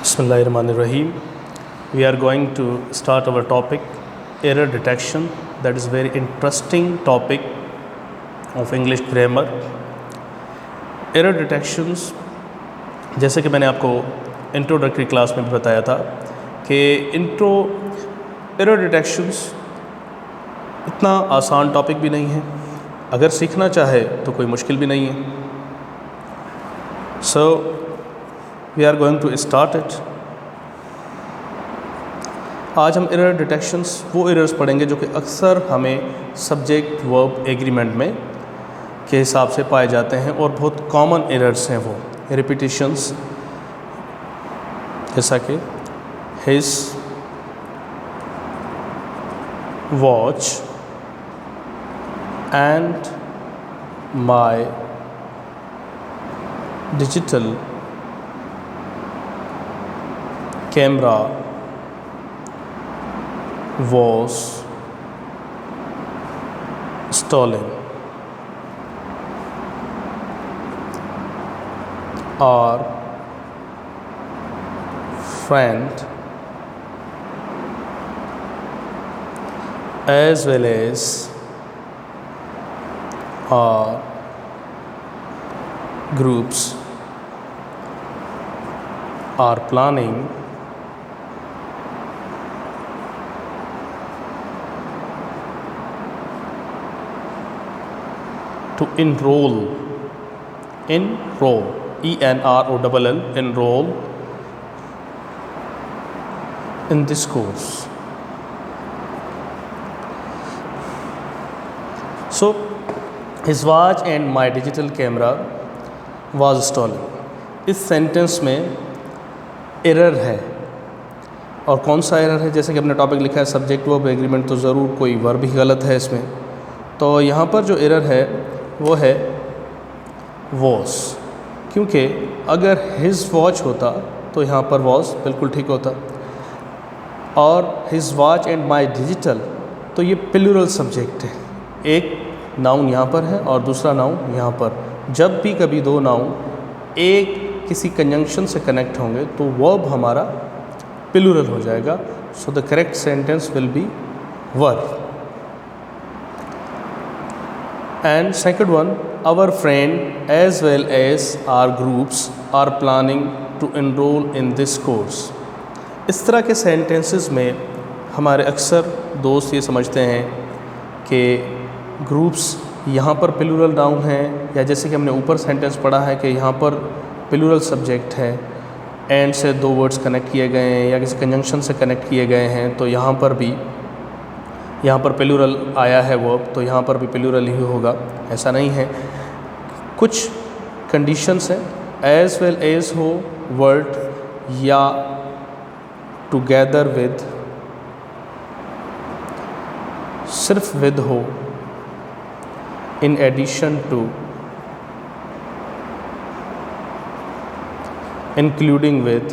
Bismillahirrahmanirrahim. We are going to start our topic error detection. That is very interesting topic of English grammar. Error detections, जैसे कि मैंने आपको introductory class में भी बताया था कि एरर डिटेक्शंस इतना आसान टॉपिक भी नहीं है, अगर सीखना चाहे तो कोई मुश्किल भी नहीं है. So we are going to start it. आज हम एरर डिटेक्शंस वो एरर्स पढ़ेंगे जो कि अक्सर हमें सब्जेक्ट वर्ब एग्रीमेंट में के हिसाब से पाए जाते हैं और बहुत कॉमन एरर्स हैं. वो रिपीटिशंस, जैसा कि his watch and my digital camera was stolen. Our friend as well as our groups are planning to enroll, E-N-R-O-L-L, enroll in this course. So, his watch and my digital camera was stolen. इस sentence में error है. और कौन सा error है? जैसे कि अपने टॉपिक लिखा है सब्जेक्ट वर्ब एग्रीमेंट, तो ज़रूर कोई वर्ब ही गलत है इसमें. तो यहाँ पर जो एरर है वो है वॉस, क्योंकि अगर हिज वॉच होता तो यहाँ पर वॉस बिल्कुल ठीक होता. और his watch and my digital, तो ये प्लूरल सब्जेक्ट है. एक नाउन यहाँ पर है और दूसरा नाउन यहाँ पर. जब भी कभी दो नाउन एक किसी कंजंक्शन से कनेक्ट होंगे तो वर्ब हमारा प्लूरल हो जाएगा. So the correct sentence will be verb. And second one, our friend as well as our groups are planning to enroll in this course. इस तरह के सेंटेंसेस में हमारे अक्सर दोस्त ये समझते हैं कि ग्रुप्स यहाँ पर प्लूरल नाउन है, या जैसे कि हमने ऊपर सेंटेंस पढ़ा है कि यहाँ पर प्लूरल सब्जेक्ट है, एंड से दो वर्ड्स कनेक्ट किए गए हैं या किसी कंजंक्शन से कनेक्ट किए गए हैं, तो यहाँ पर भी यहाँ पर प्लूरल आया है वर्ब, तो यहाँ पर भी प्लूरल ही होगा. ऐसा नहीं है. कुछ कंडीशंस हैं, एज वेल एज हो वर्ड, या टुगेदर विद, सिर्फ विद हो, in addition to, including with,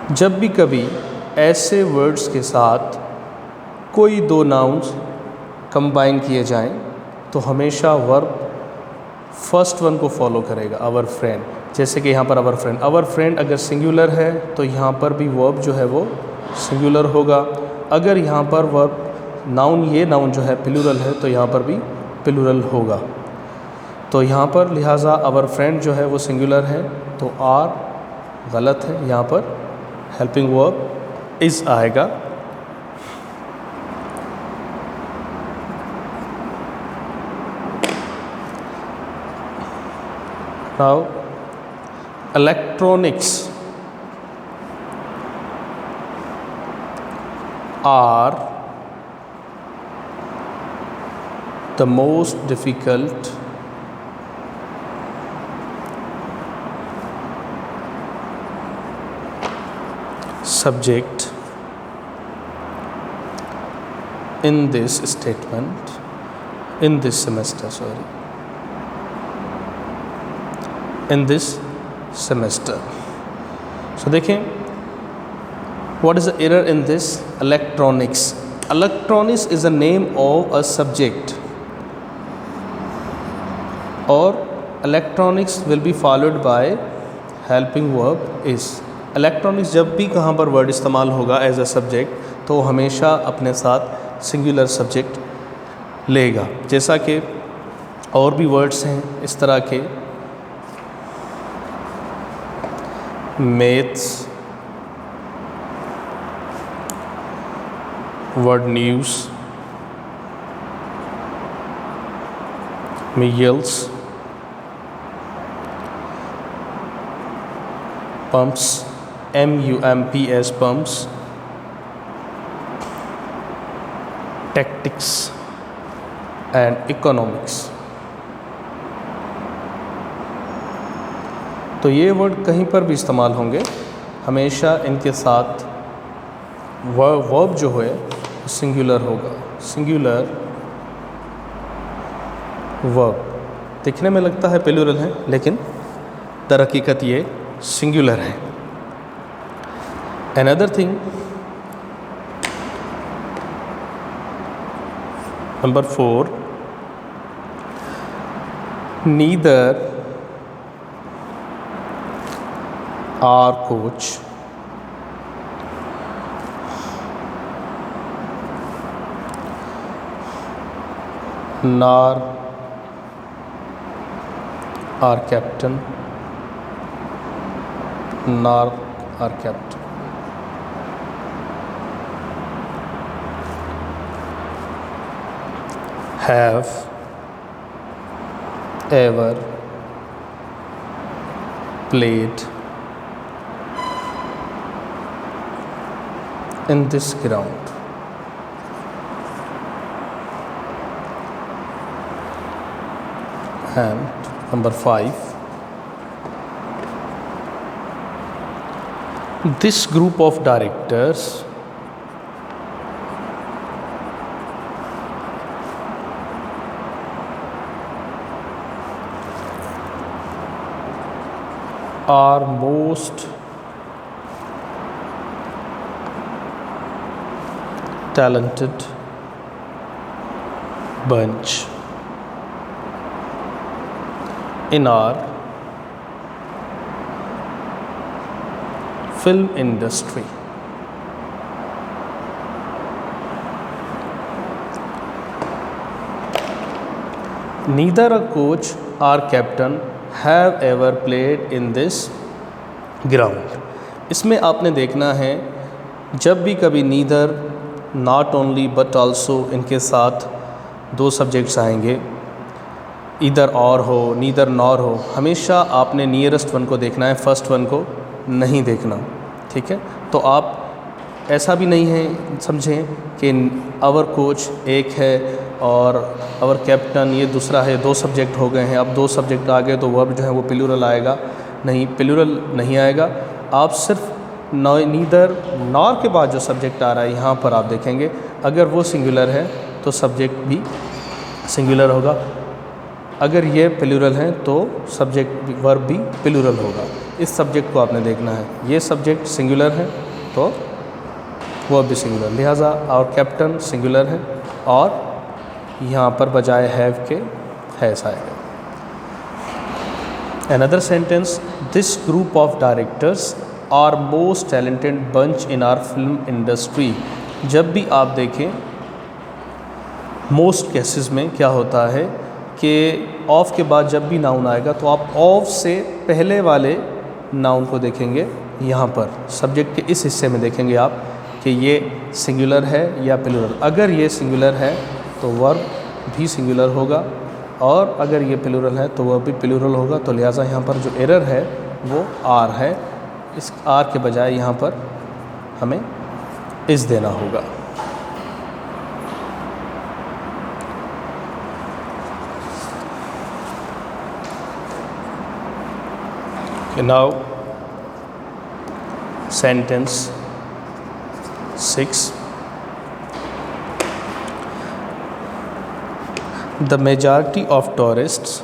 जब भी कभी ऐसे वर्ड्स के साथ कोई दो नाउन्स कंबाइन किए जाएं तो हमेशा वर्ब फर्स्ट वन को फॉलो करेगा, आवर फ्रेंड. जैसे कि यहाँ पर आवर फ्रेंड, आवर फ्रेंड अगर सिंगुलर है तो यहाँ पर भी वर्ब जो है वो सिंगुलर होगा. अगर यहाँ पर वर्ब नाउन, ये नाउन जो है प्लूरल है, तो यहाँ पर भी प्लूरल होगा. तो यहाँ पर लिहाजा आवर फ्रेंड जो है वो सिंगुलर है, तो आर गलत है. यहाँ पर हेल्पिंग वर्ब इज आएगा. Now electronics are the most difficult subject in this statement, in this semester, in this semester. So देखें, what is the error in this? Electronics. Electronics is a name of a subject, और electronics will be followed by helping verb is. Electronics जब भी कहाँ पर word इस्तेमाल होगा as a subject तो हमेशा अपने साथ सिंगुलर सब्जेक्ट लेगा। जैसा कि और भी वर्ड्स हैं इस तरह के, maths, word news, meals, pumps, MUMPS pumps, tactics and economics। तो ये वर्ड कहीं पर भी इस्तेमाल होंगे, हमेशा इनके साथ वर्ब जो है सिंगुलर होगा। सिंगुलर वर्ब दिखने में लगता है प्लूरल है, लेकिन दर हकीकत ये सिंगुलर है। Another thing, number 4, neither are coach nor our captain have ever played in this ground। And number 5, this group of directors are most talented bunch in our film industry। Neither a coach or captain have ever played in this ground। इसमें आपने देखना है जब भी कभी neither, not only but also इनके साथ दो सब्जेक्ट्स आएंगे, इधर और हो नीदर नॉर हो, हमेशा आपने नियरेस्ट वन को देखना है, फर्स्ट वन को नहीं देखना। ठीक है, तो आप ऐसा भी नहीं है समझें कि आवर कोच एक है और आवर कैप्टन ये दूसरा है, दो सब्जेक्ट हो गए हैं, अब दो सब्जेक्ट आ गए तो वर्ब जो है वो प्लूरल आएगा। नहीं, प्लूरल नहीं आएगा। आप सिर्फ नीदर नॉर के बाद जो सब्जेक्ट आ रहा है यहाँ पर आप देखेंगे, अगर वो सिंगुलर है तो सब्जेक्ट भी सिंगुलर होगा, अगर ये प्लूरल है तो सब्जेक्ट वर्ब भी प्लूरल होगा। इस सब्जेक्ट को आपने देखना है, ये सब्जेक्ट सिंगुलर है तो वर्ब भी सिंगुलर, लिहाजा और कैप्टन सिंगुलर है और यहाँ पर बजाय हैव के हैज़ आएगा। Another sentence, this group of directors are most talented bunch in our film industry। जब भी आप देखें मोस्ट केसेस में क्या होता है कि ऑफ के बाद जब भी नाउन आएगा तो आप ऑफ से पहले वाले नाउन को देखेंगे, यहाँ पर सब्जेक्ट के इस हिस्से में देखेंगे आप कि ये सिंगुलर है या प्लूरल। अगर ये सिंगुलर है तो वर्ब भी सिंगुलर होगा और अगर ये प्लूरल है तो वह भी प्लूरल होगा। तो लिहाजा यहाँ पर जो एरर है वो आर है, इस आर के बजाय यहाँ पर हमें इस देना होगा। Now sentence 6, the majority of tourists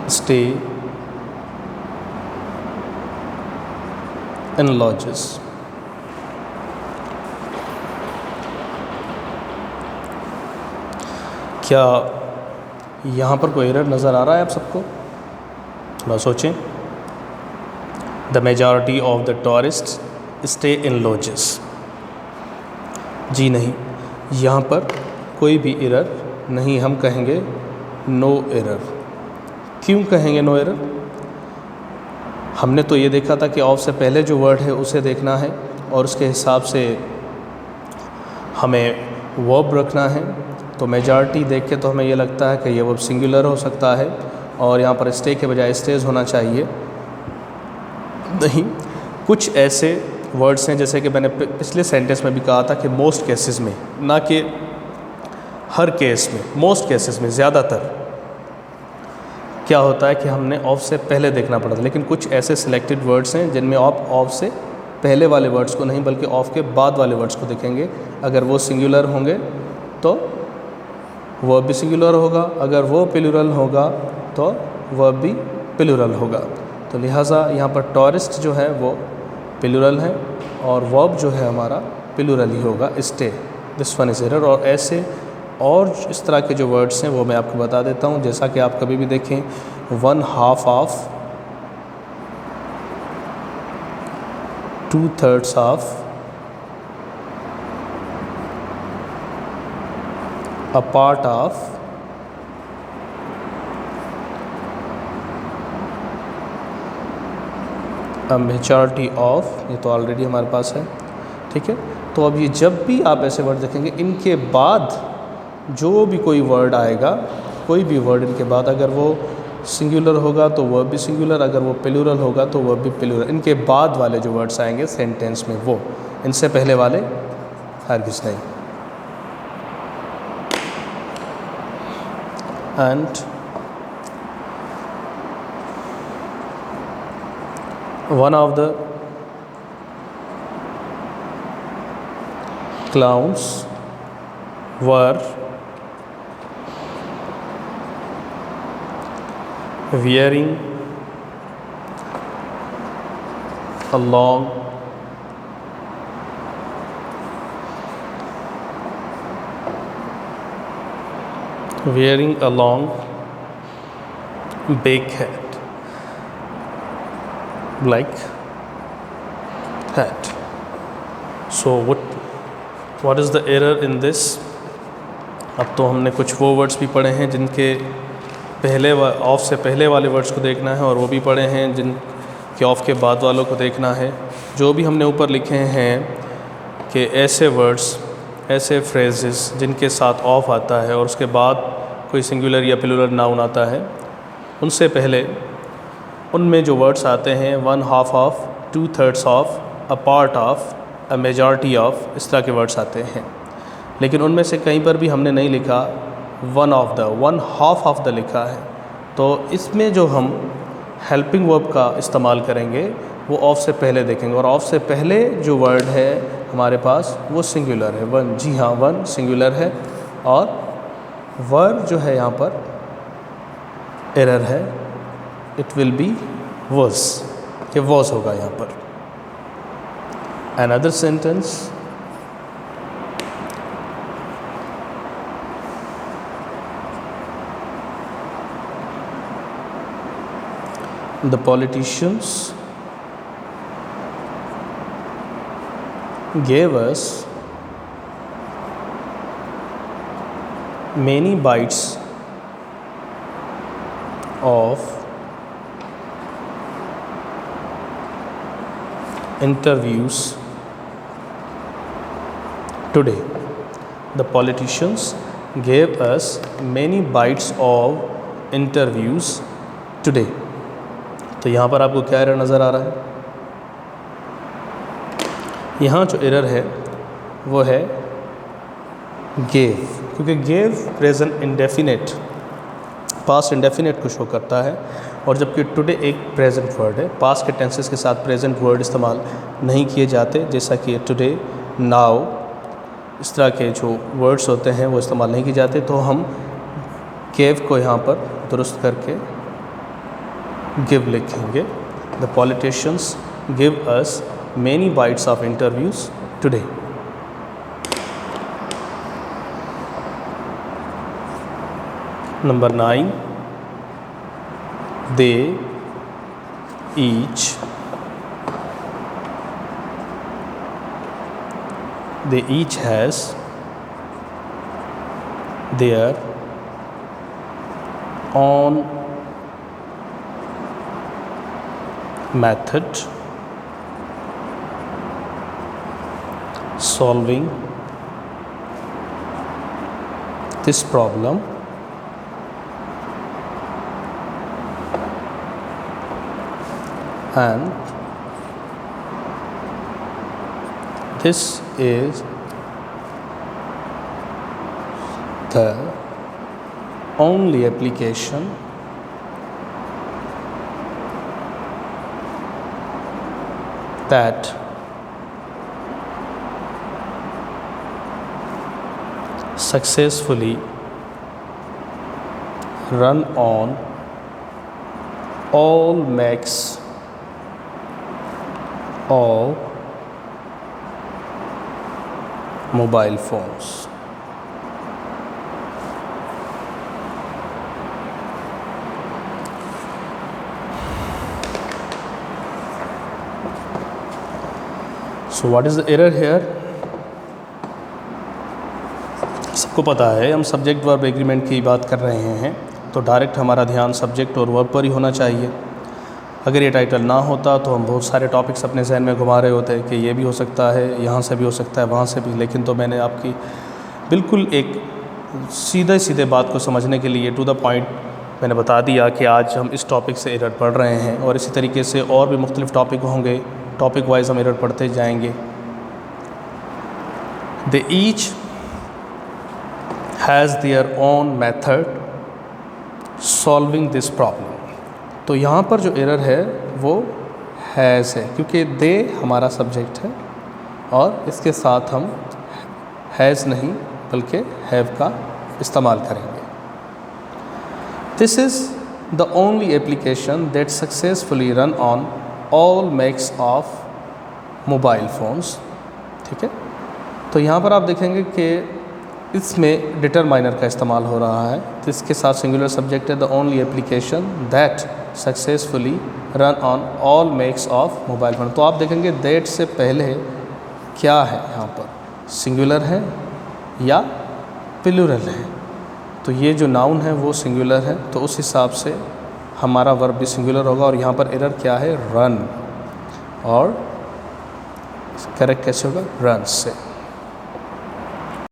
stay in lodges. क्या यहाँ पर कोई एरर नज़र आ रहा है आप सबको? थोड़ा सोचें। The majority of the tourist stay in lodges. जी नहीं, यहाँ पर कोई भी एरर नहीं, हम कहेंगे नो एरर। क्यों कहेंगे नो एरर? हमने तो ये देखा था कि ऑफ से पहले जो वर्ड है उसे देखना है और उसके हिसाब से हमें वर्ब रखना है। तो मेजॉरिटी देख के तो हमें ये लगता है कि ये वर्ब सिंगुलर हो सकता है और यहाँ पर स्टे के बजाय स्टेज होना चाहिए। नहीं, कुछ ऐसे वर्ड्स हैं जैसे कि मैंने पिछले सेंटेंस में भी कहा था कि मोस्ट केसेस में, ना कि हर केस में, मोस्ट केसेस में, ज़्यादातर क्या होता है कि हमने ऑफ से पहले देखना पड़ता है। लेकिन कुछ ऐसे सिलेक्टेड वर्ड्स हैं जिनमें आप ऑफ से पहले वाले वर्ड्स को नहीं बल्कि ऑफ के बाद वाले वर्ड्स को देखेंगे। अगर वो सिंगुलर होंगे तो वर्ब भी सिंगुलर होगा, अगर वो प्लूरल होगा तो वर्ब भी प्लूरल होगा। तो लिहाजा यहाँ पर टूरिस्ट जो है वो प्लूरल है और वर्ब जो है हमारा प्लूरल ही होगा, stay. This one is error. और ऐसे और इस तरह के जो वर्ड्स हैं वो मैं आपको बता देता हूँ। जैसा कि आप कभी भी देखें, 1/2 of, 2/3 of, a part of, a majority of, ये तो ऑलरेडी हमारे पास है, ठीक है। तो अब ये जब भी आप ऐसे वर्ड देखेंगे, इनके बाद जो भी कोई वर्ड आएगा, कोई भी वर्ड इनके बाद अगर वो सिंगुलर होगा तो वर्ब भी सिंगुलर, अगर वो प्लूरल होगा तो वर्ब भी प्लूरल। इनके बाद वाले जो वर्ड्स आएंगे सेंटेंस में वो, इनसे पहले वाले हरगिज़ नहीं। And one of the clowns were wearing a long big hat, like that. So what is the error in this? अब तो हमने कुछ वो वर्ड्स भी पढ़े हैं जिनके पहले ऑफ से पहले वाले वर्ड्स को देखना है और वो भी पढ़े हैं जिनके ऑफ के बाद वालों को देखना है। जो भी हमने ऊपर लिखे हैं कि ऐसे वर्ड्स, ऐसे फ्रेजेस जिनके साथ ऑफ आता है और उसके बाद कोई सिंगुलर या प्लूरल नाउन आता है, उनसे पहले उनमें जो वर्ड्स आते हैं 1/2 of, 2/3 of, a part of, a majority of, इस तरह के वर्ड्स आते हैं। लेकिन उनमें से कहीं पर भी हमने नहीं लिखा 1/2 ऑफ द लिखा है। तो इसमें जो हम हेल्पिंग वर्ब का इस्तेमाल करेंगे वो ऑफ से पहले देखेंगे और ऑफ से पहले जो वर्ड है हमारे पास वो सिंगुलर है, वन। जी हाँ, वन सिंगुलर है और वर्ब जो है यहाँ पर एरर है, इट विल बी वॉज, कि वॉज होगा यहाँ पर। Another sentence, the politicians gave us many bites of interviews today. The politicians gave us many bites of interviews today. तो यहाँ पर आपको क्या एरर नज़र आ रहा है? यहाँ जो एरर है वो है गेव, क्योंकि gave present indefinite, past indefinite को शो करता है और जबकि टुडे एक प्रेजेंट वर्ड है। पास्ट के टेंसेस के साथ प्रेजेंट वर्ड इस्तेमाल नहीं किए जाते, जैसा कि टुडे, नाउ, इस तरह के जो वर्ड्स होते हैं वो इस्तेमाल नहीं किए जाते। तो हम गेव को यहाँ पर दुरुस्त करके गिव लिखेंगे। The politicians give us many bites of interviews today. Number 9, they each has their own method solving this problem, and this is the only application that successfully run on all makes of mobile phones. So what is the error here? सबको पता है हम subject verb agreement की बात कर रहे हैं, तो डायरेक्ट हमारा ध्यान सब्जेक्ट और वर्ब पर ही होना चाहिए। अगर ये टाइटल ना होता तो हम बहुत सारे टॉपिक्स अपने जहन में घुमा रहे होते कि ये भी हो सकता है, यहाँ से भी हो सकता है, वहाँ से भी, लेकिन तो मैंने आपकी बिल्कुल एक सीधे बात को समझने के लिए टू द पॉइंट मैंने बता दिया कि आज हम इस टॉपिक से एरर पढ़ रहे हैं और इसी तरीके से और भी मुख्तलिफ टॉपिक होंगे, टॉपिक वाइज हम एरर पढ़ते जाएंगे। They each has their own method solving this problem. तो यहाँ पर जो एरर है वो हैज़ है, क्योंकि दे हमारा सब्जेक्ट है और इसके साथ हम हैज़ नहीं बल्कि हैव का इस्तेमाल करेंगे। This is the only application that successfully run on all makes of mobile phones. ठीक है, तो यहाँ पर आप देखेंगे कि इसमें डिटरमाइनर का इस्तेमाल हो रहा है, तो इसके साथ सिंगुलर सब्जेक्ट है the only application that successfully run on all makes of mobile phone. तो आप देखेंगे दैट से पहले क्या है, यहाँ पर सिंगुलर है या प्लूरल है। तो ये जो नाउन है वो सिंगुलर है, तो उस हिसाब से हमारा वर्ब भी सिंगुलर होगा। और यहाँ पर एरर क्या है, रन, और करेक्ट कैसे होगा, रन से।